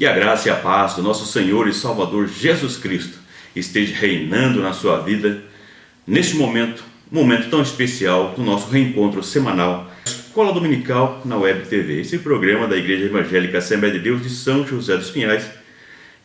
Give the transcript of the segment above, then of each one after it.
Que a graça e a paz do nosso Senhor e Salvador Jesus Cristo esteja reinando na sua vida neste momento, um momento tão especial do nosso reencontro semanal, Escola Dominical na Web TV, esse programa da Igreja Evangélica Assembleia de Deus de São José dos Pinhais,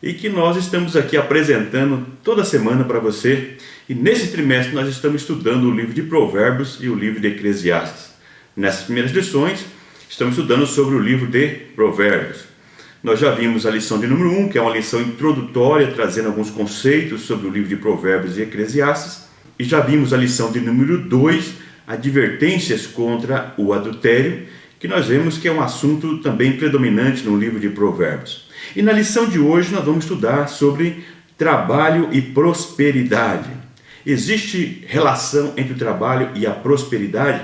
e que nós estamos aqui apresentando toda semana para você. E nesse trimestre nós estamos estudando o livro de Provérbios e o livro de Eclesiastes. Nessas primeiras lições estamos estudando sobre o livro de Provérbios. Nós já vimos a lição de número 1, que é uma lição introdutória, trazendo alguns conceitos sobre o livro de Provérbios e Eclesiastes. E já vimos a lição de número 2, advertências contra o adultério, que nós vemos que é um assunto também predominante no livro de Provérbios. E na lição de hoje nós vamos estudar sobre trabalho e prosperidade. Existe relação entre o trabalho e a prosperidade?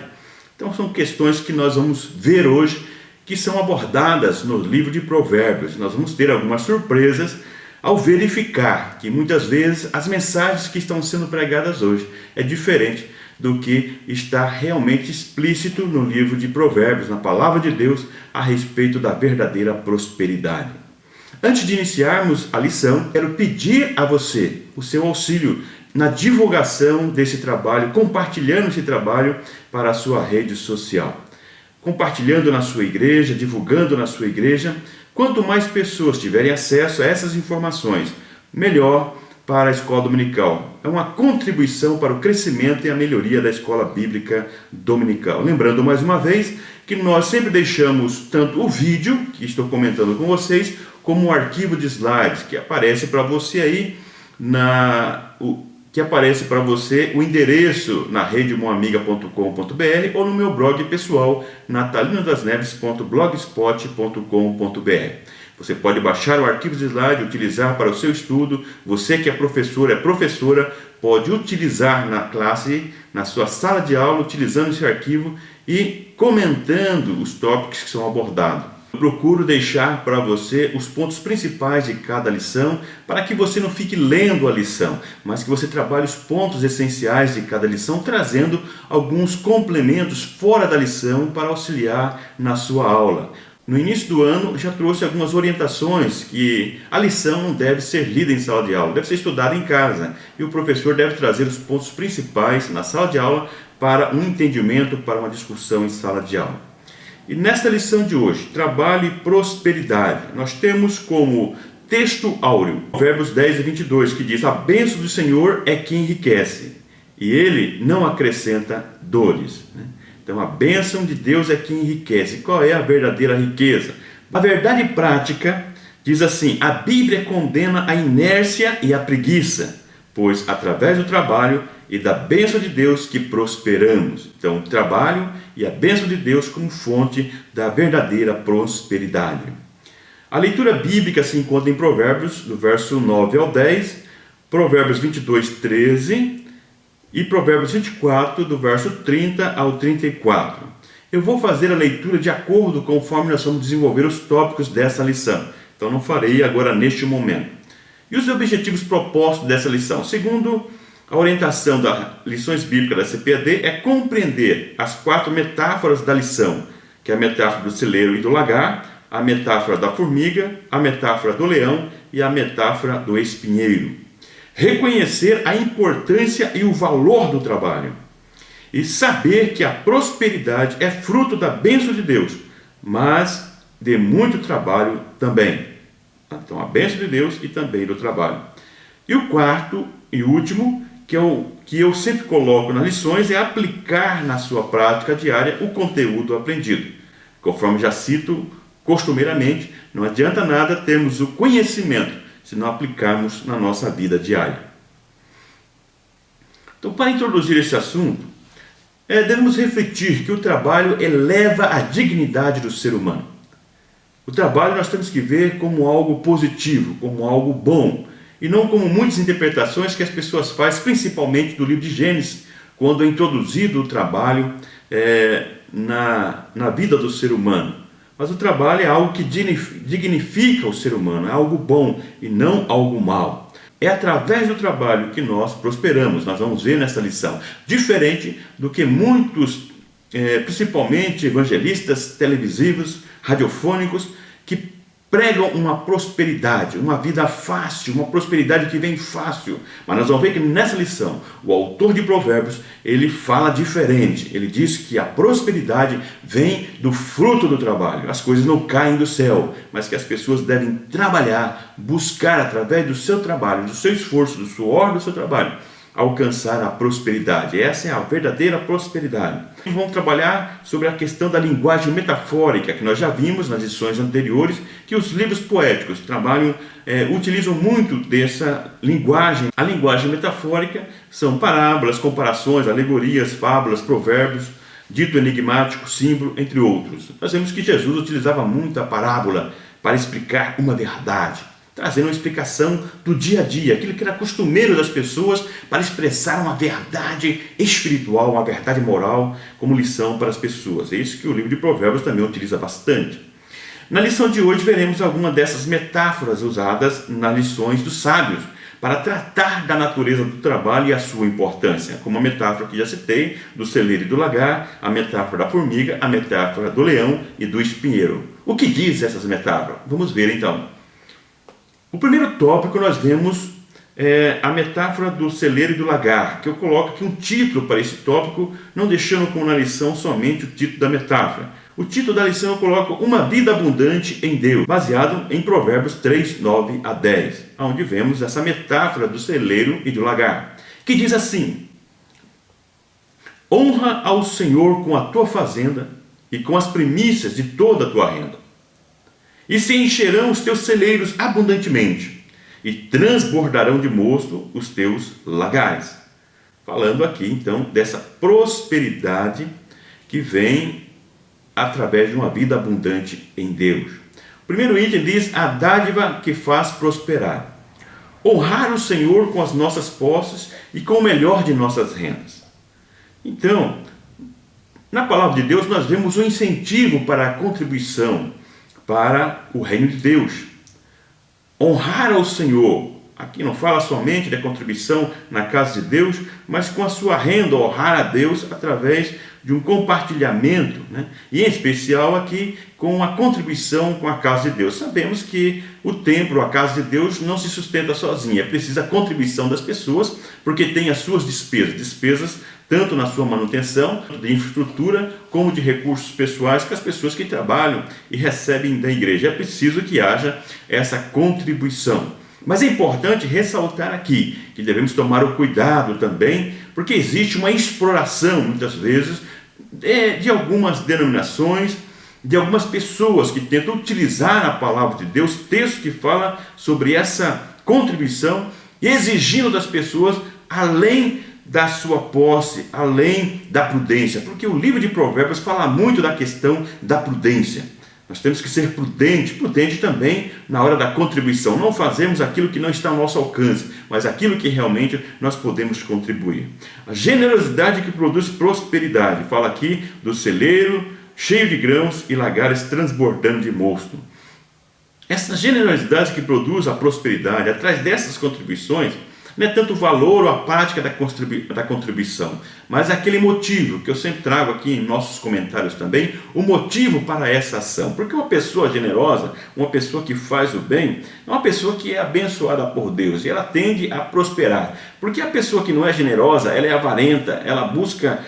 Então são questões que nós vamos ver hoje, que são abordadas no livro de Provérbios. Nós vamos ter algumas surpresas ao verificar que muitas vezes as mensagens que estão sendo pregadas hoje é diferente do que está realmente explícito no livro de Provérbios, na palavra de Deus, a respeito da verdadeira prosperidade. Antes de iniciarmos a lição, quero pedir a você o seu auxílio na divulgação desse trabalho, compartilhando esse trabalho para a sua rede social. Compartilhando na sua igreja, divulgando na sua igreja. Quanto mais pessoas tiverem acesso a essas informações, melhor para a escola dominical. É uma contribuição para o crescimento e a melhoria da escola bíblica dominical. Lembrando mais uma vez que nós sempre deixamos tanto o vídeo, que estou comentando com vocês, como o arquivo de slides, que aparece para você aí o endereço na redemoamiga.com.br ou no meu blog pessoal, natalinodasneves.blogspot.com.br. Você pode baixar o arquivo de slide, utilizar para o seu estudo. Você que é professora, pode utilizar na classe, na sua sala de aula, utilizando esse arquivo e comentando os tópicos que são abordados. Eu procuro deixar para você os pontos principais de cada lição, para que você não fique lendo a lição, mas que você trabalhe os pontos essenciais de cada lição, trazendo alguns complementos fora da lição para auxiliar na sua aula. No início do ano, já trouxe algumas orientações que a lição não deve ser lida em sala de aula, deve ser estudada em casa. E o professor deve trazer os pontos principais na sala de aula para um entendimento, para uma discussão em sala de aula. E nesta lição de hoje, trabalho e prosperidade, nós temos como texto áureo, Provérbios 10 e 22, que diz: a bênção do Senhor é que enriquece, e Ele não acrescenta dores. Então a bênção de Deus é que enriquece. Qual é a verdadeira riqueza? A verdade prática diz assim: a Bíblia condena a inércia e a preguiça, pois através do trabalho e da bênção de Deus que prosperamos. Então o trabalho e a bênção de Deus como fonte da verdadeira prosperidade. A leitura bíblica se encontra em Provérbios, do verso 9 ao 10, Provérbios 22, 13 e Provérbios 24, do verso 30 ao 34. Eu vou fazer a leitura de acordo conforme nós vamos desenvolver os tópicos dessa lição. Então não farei agora neste momento. E os objetivos propostos dessa lição? Segundo a orientação das lições bíblicas da CPAD, é compreender as 4 metáforas da lição, que é a metáfora do celeiro e do lagar, a metáfora da formiga, a metáfora do leão e a metáfora do espinheiro. Reconhecer a importância e o valor do trabalho. E saber que a prosperidade é fruto da bênção de Deus, mas de muito trabalho também. Então, a bênção de Deus e também do trabalho. E o quarto e último, que eu sempre coloco nas lições, é aplicar na sua prática diária o conteúdo aprendido. Conforme já cito costumeiramente, não adianta nada termos o conhecimento se não aplicarmos na nossa vida diária. Então, para introduzir esse assunto, devemos refletir que o trabalho eleva a dignidade do ser humano. O trabalho nós temos que ver como algo positivo, como algo bom, e não como muitas interpretações que as pessoas fazem, principalmente do livro de Gênesis, quando é introduzido o trabalho na vida do ser humano. Mas o trabalho é algo que dignifica o ser humano, é algo bom e não algo mau. É através do trabalho que nós prosperamos, nós vamos ver nessa lição. Diferente do que muitos, principalmente evangelistas televisivos, radiofônicos, que pregam uma prosperidade, uma vida fácil, uma prosperidade que vem fácil. Mas nós vamos ver que nessa lição, o autor de Provérbios, ele fala diferente. Ele diz que a prosperidade vem do fruto do trabalho. As coisas não caem do céu, mas que as pessoas devem trabalhar, buscar através do seu trabalho, do seu esforço, do suor do seu trabalho, alcançar a prosperidade. Essa é a verdadeira prosperidade. Vamos trabalhar sobre a questão da linguagem metafórica, que nós já vimos nas lições anteriores, que os livros poéticos utilizam muito dessa linguagem. A linguagem metafórica são parábolas, comparações, alegorias, fábulas, provérbios, dito enigmático, símbolo, entre outros. Nós vemos que Jesus utilizava muito a parábola para explicar uma verdade, trazendo uma explicação do dia a dia, aquilo que era costumeiro das pessoas, para expressar uma verdade espiritual, uma verdade moral, como lição para as pessoas. É isso que o livro de Provérbios também utiliza bastante. Na lição de hoje veremos algumas dessas metáforas usadas nas lições dos sábios, para tratar da natureza do trabalho e a sua importância, como a metáfora que já citei, do celeiro e do lagar, a metáfora da formiga, a metáfora do leão e do espinheiro. O que diz essas metáforas? Vamos ver então. O primeiro tópico nós vemos a metáfora do celeiro e do lagar, que eu coloco aqui um título para esse tópico, não deixando como na lição somente o título da metáfora. O título da lição eu coloco Uma Vida Abundante em Deus, baseado em Provérbios 3, 9 a 10, onde vemos essa metáfora do celeiro e do lagar, que diz assim: honra ao Senhor com a tua fazenda e com as primícias de toda a tua renda. E se encherão os teus celeiros abundantemente, e transbordarão de mosto os teus lagares. Falando aqui, então, dessa prosperidade que vem através de uma vida abundante em Deus. O primeiro item diz: a dádiva que faz prosperar. Honrar o Senhor com as nossas posses e com o melhor de nossas rendas. Então, na palavra de Deus, nós vemos um incentivo para a contribuição para o reino de Deus. Honrar ao Senhor, aqui não fala somente da contribuição na casa de Deus, mas com a sua renda, honrar a Deus através de um compartilhamento, e em especial aqui com a contribuição com a casa de Deus. Sabemos que o templo, a casa de Deus, não se sustenta sozinha, é preciso a contribuição das pessoas, porque tem as suas despesas tanto na sua manutenção, de infraestrutura, como de recursos pessoais, com as pessoas que trabalham e recebem da igreja. É preciso que haja essa contribuição. Mas é importante ressaltar aqui que devemos tomar o cuidado também, porque existe uma exploração, muitas vezes, de algumas denominações, de algumas pessoas que tentam utilizar a palavra de Deus, texto que fala sobre essa contribuição, exigindo das pessoas além da sua posse, além da prudência, porque o livro de Provérbios fala muito da questão da prudência. Nós temos que ser prudente também na hora da contribuição. Não fazemos aquilo que não está ao nosso alcance, mas aquilo que realmente nós podemos contribuir. A generosidade que produz prosperidade. Fala aqui do celeiro cheio de grãos e lagares transbordando de mosto. Essa generosidade que produz a prosperidade, atrás dessas contribuições, não é tanto o valor ou a prática da contribuição, mas aquele motivo que eu sempre trago aqui em nossos comentários também, o motivo para essa ação. Porque uma pessoa generosa, uma pessoa que faz o bem, é uma pessoa que é abençoada por Deus e ela tende a prosperar. Porque a pessoa que não é generosa, ela é avarenta, ela busca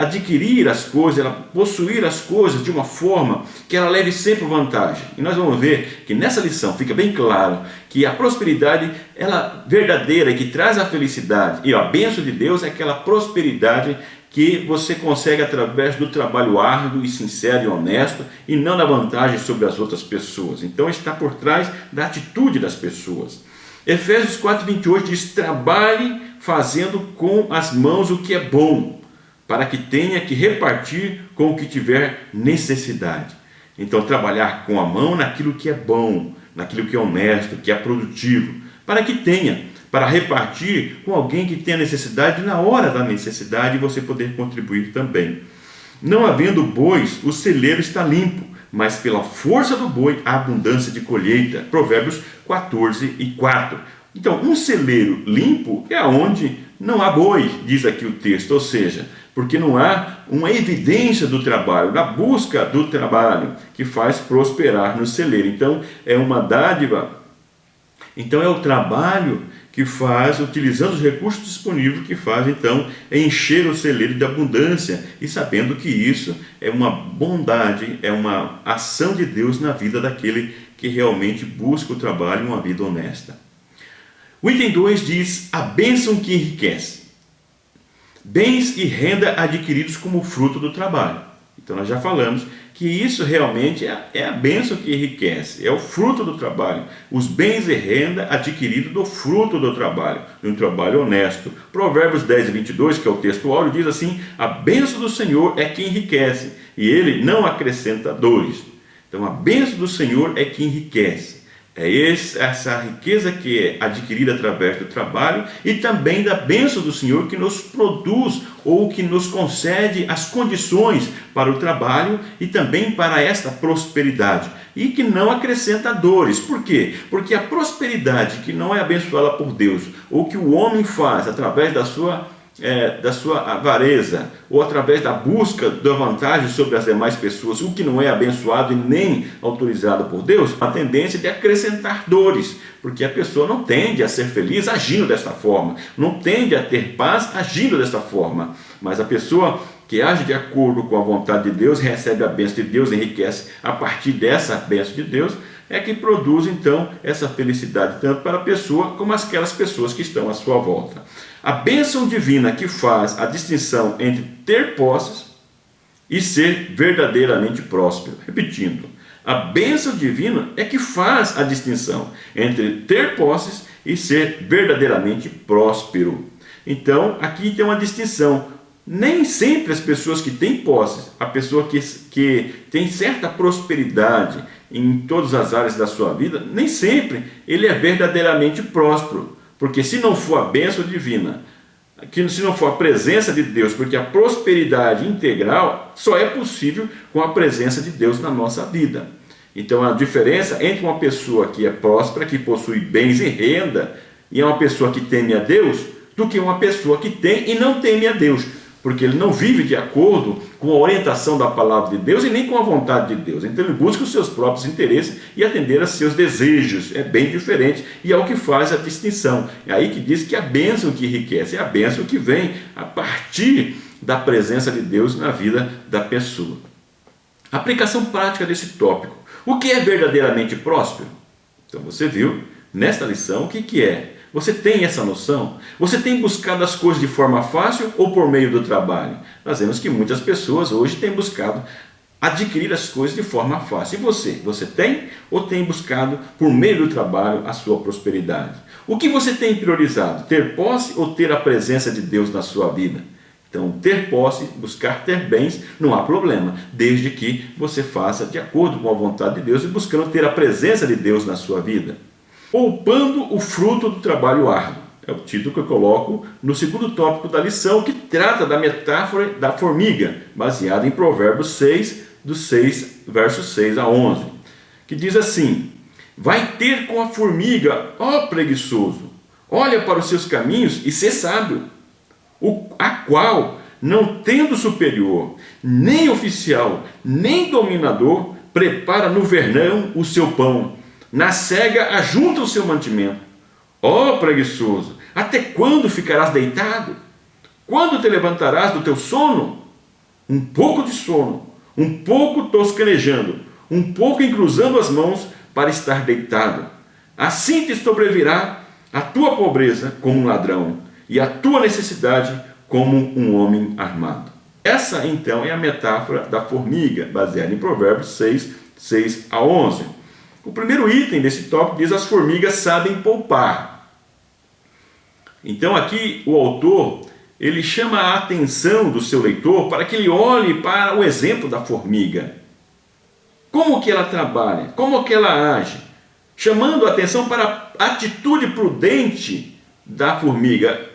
adquirir as coisas, ela possuir as coisas de uma forma que ela leve sempre vantagem. E nós vamos ver que nessa lição fica bem claro que a prosperidade, ela verdadeira, que traz a felicidade e a bênção de Deus é aquela prosperidade que você consegue através do trabalho árduo e sincero e honesto e não da vantagem sobre as outras pessoas. Então está por trás da atitude das pessoas. Efésios 4:28 diz: trabalhe fazendo com as mãos o que é bom, para que tenha que repartir com o que tiver necessidade. Então, trabalhar com a mão naquilo que é bom, naquilo que é honesto, que é produtivo, para que tenha, para repartir com alguém que tenha necessidade, na hora da necessidade você poder contribuir também. Não havendo bois, o celeiro está limpo, mas pela força do boi há abundância de colheita. Provérbios 14:4. Então, um celeiro limpo é onde não há boi, diz aqui o texto, ou seja, porque não há uma evidência do trabalho, da busca do trabalho, que faz prosperar no celeiro. Então, é uma dádiva. Então, é o trabalho que faz, utilizando os recursos disponíveis, que faz, então, encher o celeiro de abundância, e sabendo que isso é uma bondade, é uma ação de Deus na vida daquele que realmente busca o trabalho e uma vida honesta. O item 2 diz: a bênção que enriquece. Bens e renda adquiridos como fruto do trabalho. Então nós já falamos que isso realmente é a bênção que enriquece, é o fruto do trabalho. Os bens e renda adquiridos do fruto do trabalho, de um trabalho honesto. Provérbios 10:22, que é o texto áureo, diz assim: a bênção do Senhor é que enriquece, e ele não acrescenta dores. Então a bênção do Senhor é que enriquece. É essa riqueza que é adquirida através do trabalho e também da bênção do Senhor que nos produz ou que nos concede as condições para o trabalho e também para esta prosperidade, e que não acrescenta dores. Por quê? Porque a prosperidade que não é abençoada por Deus, ou que o homem faz através da sua avareza, ou através da busca da vantagem sobre as demais pessoas, o que não é abençoado e nem autorizado por Deus, a tendência de acrescentar dores, porque a pessoa não tende a ser feliz agindo desta forma, não tende a ter paz agindo desta forma, mas a pessoa que age de acordo com a vontade de Deus, recebe a bênção de Deus, enriquece a partir dessa bênção de Deus, é que produz então essa felicidade tanto para a pessoa como aquelas pessoas que estão à sua volta. A bênção divina que faz a distinção entre ter posses e ser verdadeiramente próspero. Repetindo, a bênção divina é que faz a distinção entre ter posses e ser verdadeiramente próspero. Então, aqui tem uma distinção. Nem sempre as pessoas que têm posses, a pessoa que tem certa prosperidade em todas as áreas da sua vida, nem sempre ele é verdadeiramente próspero. Porque se não for a bênção divina, se não for a presença de Deus, porque a prosperidade integral só é possível com a presença de Deus na nossa vida. Então a diferença entre uma pessoa que é próspera, que possui bens e renda, e é uma pessoa que teme a Deus, do que uma pessoa que tem e não teme a Deus. Porque ele não vive de acordo com a orientação da palavra de Deus e nem com a vontade de Deus. Então ele busca os seus próprios interesses e atender a seus desejos. É bem diferente e é o que faz a distinção. É aí que diz que a bênção que enriquece é a bênção que vem a partir da presença de Deus na vida da pessoa. Aplicação prática desse tópico. O que é verdadeiramente próspero? Então você viu nesta lição o que é. Você tem essa noção? Você tem buscado as coisas de forma fácil ou por meio do trabalho? Nós vemos que muitas pessoas hoje têm buscado adquirir as coisas de forma fácil. E você? Você tem ou tem buscado por meio do trabalho a sua prosperidade? O que você tem priorizado? Ter posse ou ter a presença de Deus na sua vida? Então, ter posse, buscar ter bens, não há problema, desde que você faça de acordo com a vontade de Deus e buscando ter a presença de Deus na sua vida. Poupando o fruto do trabalho árduo. É o título que eu coloco no segundo tópico da lição, que trata da metáfora da formiga, baseada em Provérbios 6, versos 6 a 11, que diz assim: vai ter com a formiga, ó preguiçoso, olha para os seus caminhos e sê sábio, a qual, não tendo superior, nem oficial, nem dominador, prepara no verão o seu pão, na cega ajunta o seu mantimento. Ó preguiçoso, até quando ficarás deitado? Quando te levantarás do teu sono? Um pouco de sono, um pouco tosquenejando, um pouco encruzando as mãos para estar deitado. Assim te sobrevirá a tua pobreza como um ladrão, e a tua necessidade como um homem armado. Essa então é a metáfora da formiga, baseada em Provérbios 6 a 11. O primeiro item desse tópico diz: as formigas sabem poupar. Então aqui o autor, ele chama a atenção do seu leitor para que ele olhe para o exemplo da formiga. Como que ela trabalha, como que ela age, chamando a atenção para a atitude prudente da formiga,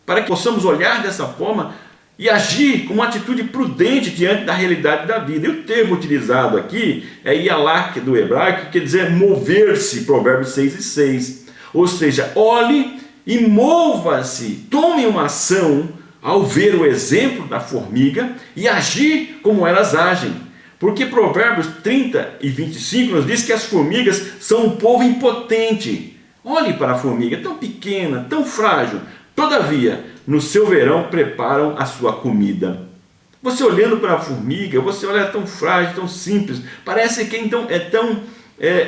para que possamos olhar dessa forma e agir com uma atitude prudente diante da realidade da vida. E o termo utilizado aqui é yalak do hebraico, que quer dizer mover-se, Provérbios 6:6. Ou seja, olhe e mova-se, tome uma ação ao ver o exemplo da formiga e agir como elas agem. Porque Provérbios 30 e 25 nos diz que as formigas são um povo impotente. Olhe para a formiga, tão pequena, tão frágil, todavia, no seu verão preparam a sua comida. Você olhando para a formiga, você olha tão frágil, tão simples, parece que então é tão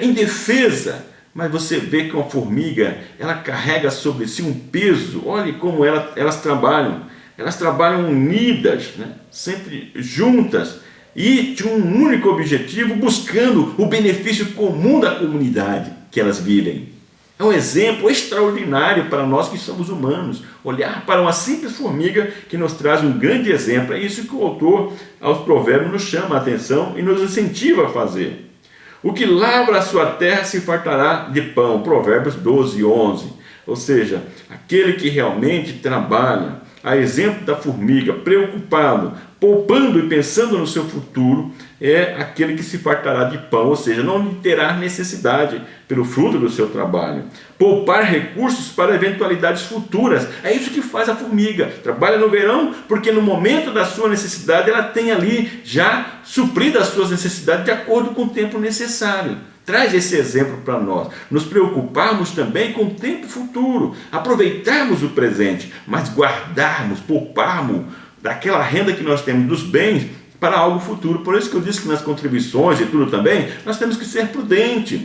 indefesa, mas você vê que uma formiga, ela carrega sobre si um peso. Olhe como elas trabalham unidas, né? Sempre juntas e de um único objetivo, buscando o benefício comum da comunidade que elas vivem. É um exemplo extraordinário para nós que somos humanos, olhar para uma simples formiga que nos traz um grande exemplo. É isso que o autor aos Provérbios nos chama a atenção e nos incentiva a fazer. O que lavra a sua terra se fartará de pão, Provérbios 12, 11. Ou seja, aquele que realmente trabalha, a exemplo da formiga, preocupado, poupando e pensando no seu futuro, é aquele que se fartará de pão, ou seja, não terá necessidade pelo fruto do seu trabalho. Poupar recursos para eventualidades futuras, é isso que faz a formiga. Trabalha no verão porque no momento da sua necessidade ela tem ali já suprido as suas necessidades de acordo com o tempo necessário. Traz esse exemplo para nós, nos preocuparmos também com o tempo futuro, aproveitarmos o presente, mas guardarmos, pouparmos daquela renda que nós temos dos bens para algo futuro. Por isso que eu disse que nas contribuições e tudo também, nós temos que ser prudentes,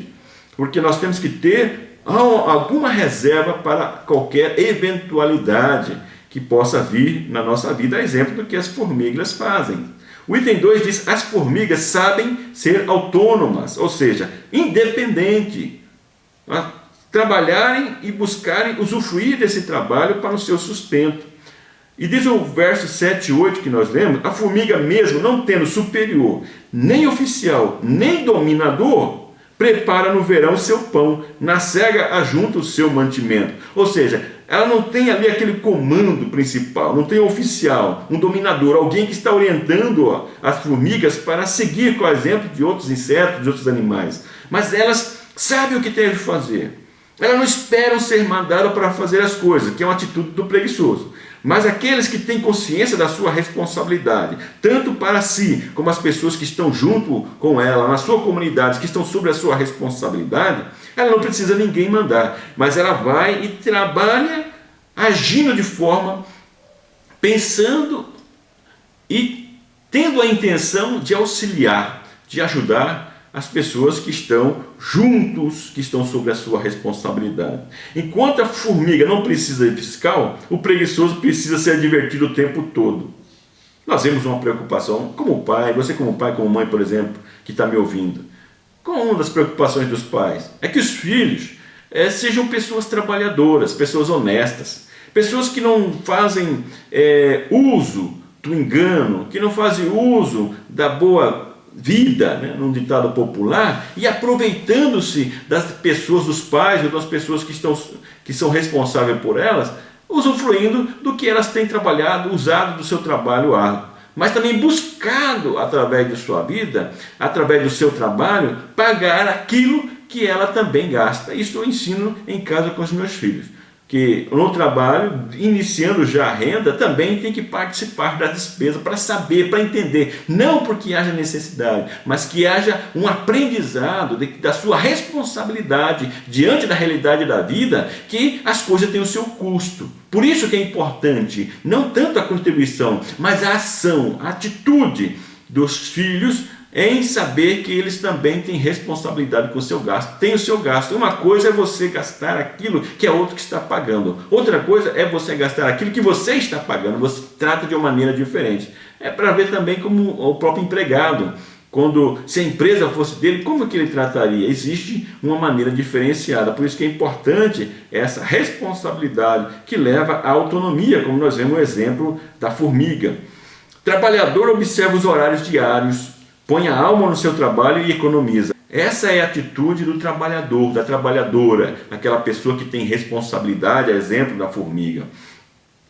porque nós temos que ter alguma reserva para qualquer eventualidade que possa vir na nossa vida, a exemplo do que as formigas fazem. O item 2 diz: as formigas sabem ser autônomas, ou seja, independente, trabalharem e buscarem usufruir desse trabalho para o seu sustento. E diz o verso 7 e 8 que nós lemos: a formiga mesmo, não tendo superior, nem oficial, nem dominador, prepara no verão seu pão, na cega ajunta o seu mantimento. Ou seja, ela não tem ali aquele comando principal, não tem um oficial, um dominador, alguém que está orientando as formigas para seguir com o exemplo de outros insetos, de outros animais. Mas elas sabem o que têm de fazer. Elas não esperam ser mandadas para fazer as coisas, que é uma atitude do preguiçoso. Mas aqueles que têm consciência da sua responsabilidade, tanto para si, como as pessoas que estão junto com ela, na sua comunidade, que estão sobre a sua responsabilidade, ela não precisa ninguém mandar, mas ela vai e trabalha agindo de forma, pensando e tendo a intenção de auxiliar, de ajudar as pessoas que estão juntos, que estão sob a sua responsabilidade. Enquanto a formiga não precisa de fiscal, o preguiçoso precisa ser advertido o tempo todo. Nós vemos uma preocupação, como pai, você como pai, como mãe, por exemplo, que está me ouvindo. Qual uma das preocupações dos pais? É que os filhos sejam pessoas trabalhadoras, pessoas honestas, pessoas que não fazem uso do engano, que não fazem uso da boa vida, né, num ditado popular, e aproveitando-se das pessoas, dos pais ou das pessoas que são responsáveis por elas, usufruindo do que elas têm trabalhado, usado do seu trabalho árduo, mas também buscado através de sua vida, através do seu trabalho, pagar aquilo que ela também gasta. Isso eu ensino em casa com os meus filhos, que no trabalho, iniciando já a renda, também tem que participar da despesa para saber, para entender, não porque haja necessidade, mas que haja um aprendizado da sua responsabilidade diante da realidade da vida, que as coisas têm o seu custo. Por isso que é importante, não tanto a contribuição, mas a ação, a atitude dos filhos em saber que eles também têm responsabilidade com o seu gasto, tem o seu gasto. Uma coisa é você gastar aquilo que é outro que está pagando, outra coisa é você gastar aquilo que você está pagando, você trata de uma maneira diferente. É para ver também como o próprio empregado, se a empresa fosse dele, como que ele trataria? Existe uma maneira diferenciada, por isso que é importante essa responsabilidade que leva à autonomia, como nós vemos o exemplo da formiga. Trabalhador observa os horários diários, põe a alma no seu trabalho e economiza. Essa é a atitude do trabalhador, da trabalhadora, aquela pessoa que tem responsabilidade, a exemplo da formiga.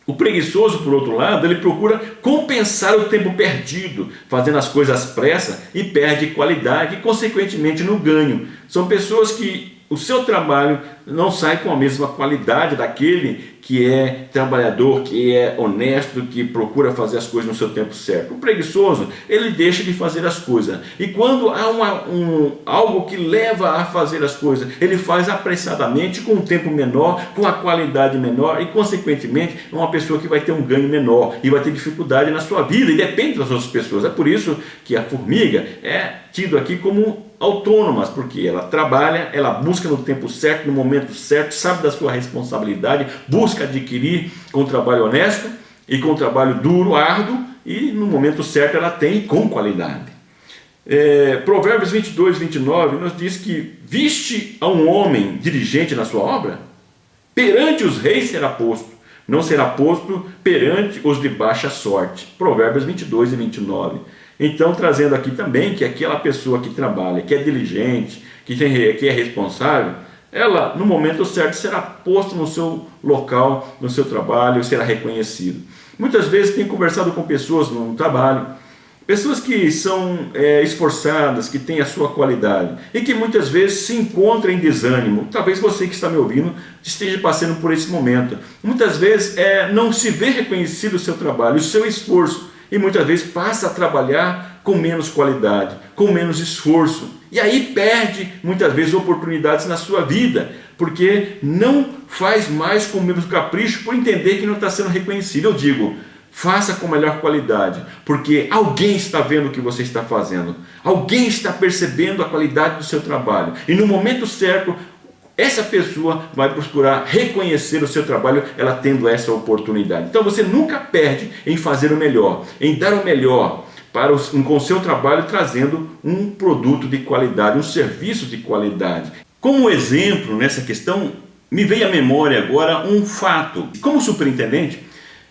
O preguiçoso, por outro lado, ele procura compensar o tempo perdido, fazendo as coisas às pressas e perde qualidade e, consequentemente, no ganho. São pessoas que o seu trabalho não sai com a mesma qualidade daquele que é trabalhador, que é honesto, que procura fazer as coisas no seu tempo certo. O preguiçoso, ele deixa de fazer as coisas. E quando há algo que leva a fazer as coisas, ele faz apressadamente, com um tempo menor, com a qualidade menor e, consequentemente, é uma pessoa que vai ter um ganho menor e vai ter dificuldade na sua vida e depende das outras pessoas. É por isso que a formiga é tido aqui como autônomas, porque ela trabalha, ela busca no tempo certo, no momento certo, sabe da sua responsabilidade, busca adquirir com trabalho honesto e com trabalho duro, árduo, e no momento certo ela tem com qualidade. Provérbios 22, 29 nos diz que viste a um homem diligente na sua obra, perante os reis será posto, não será posto perante os de baixa sorte. Provérbios 22 e 29. Então, trazendo aqui também que aquela pessoa que trabalha, que é diligente, que é responsável, ela, no momento certo, será posta no seu local, no seu trabalho, será reconhecido. Muitas vezes tenho conversado com pessoas no trabalho, pessoas que são esforçadas, que têm a sua qualidade e que muitas vezes se encontram em desânimo. Talvez você que está me ouvindo esteja passando por esse momento. Muitas vezes não se vê reconhecido o seu trabalho, o seu esforço, e muitas vezes passa a trabalhar com menos qualidade, com menos esforço. E aí perde muitas vezes oportunidades na sua vida, porque não faz mais com o mesmo capricho por entender que não está sendo reconhecido. Eu digo, faça com melhor qualidade, porque alguém está vendo o que você está fazendo, alguém está percebendo a qualidade do seu trabalho, e no momento certo, essa pessoa vai procurar reconhecer o seu trabalho, ela tendo essa oportunidade. Então você nunca perde em fazer o melhor, em dar o melhor com o seu trabalho, trazendo um produto de qualidade, um serviço de qualidade. Como exemplo nessa questão, me veio à memória agora um fato. Como superintendente,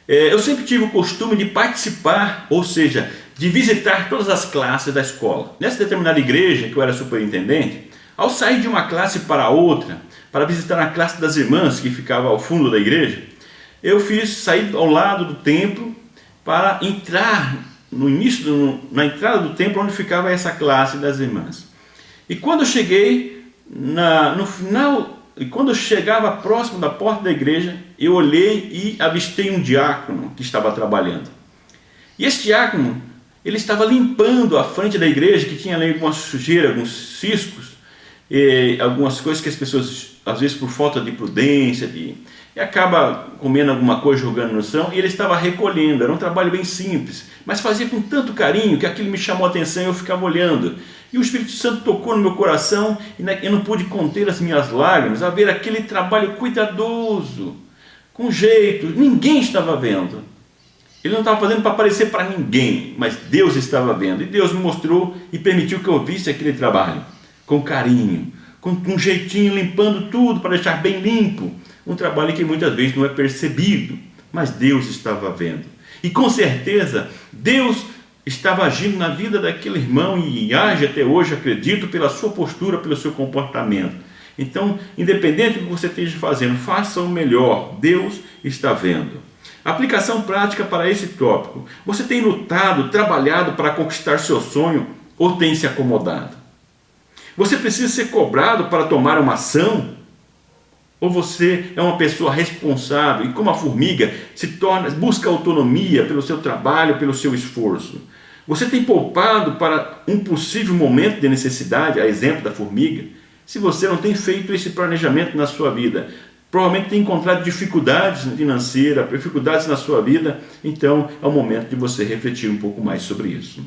eu sempre tive o costume de participar, ou seja, de visitar todas as classes da escola. Nessa determinada igreja que eu era superintendente, ao sair de uma classe para outra, para visitar a classe das irmãs que ficava ao fundo da igreja, eu sair ao lado do templo para entrar na entrada do templo onde ficava essa classe das irmãs. E quando eu cheguei no final, e quando eu chegava próximo da porta da igreja, eu olhei e avistei um diácono que estava trabalhando. E esse diácono, ele estava limpando a frente da igreja, que tinha ali alguma sujeira, alguns ciscos, e algumas coisas que as pessoas, às vezes por falta de prudência, e acaba comendo alguma coisa, jogando no chão, e ele estava recolhendo. Era um trabalho bem simples, mas fazia com tanto carinho que aquilo me chamou a atenção e eu ficava olhando. E o Espírito Santo tocou no meu coração e eu não pude conter as minhas lágrimas a ver aquele trabalho cuidadoso, com jeito. Ninguém estava vendo. Ele não estava fazendo para aparecer para ninguém, mas Deus estava vendo. E Deus me mostrou e permitiu que eu visse aquele trabalho com carinho, com um jeitinho, limpando tudo para deixar bem limpo. Um trabalho que muitas vezes não é percebido, mas Deus estava vendo. E com certeza Deus estava agindo na vida daquele irmão e age até hoje, acredito, pela sua postura, pelo seu comportamento. Então, independente do que você esteja fazendo, faça o melhor, Deus está vendo. Aplicação prática para esse tópico. Você tem lutado, trabalhado para conquistar seu sonho ou tem se acomodado? Você precisa ser cobrado para tomar uma ação? Ou você é uma pessoa responsável e, como a formiga, busca autonomia pelo seu trabalho, pelo seu esforço? Você tem poupado para um possível momento de necessidade, a exemplo da formiga? Se você não tem feito esse planejamento na sua vida, provavelmente tem encontrado dificuldades financeiras, dificuldades na sua vida, então é o momento de você refletir um pouco mais sobre isso.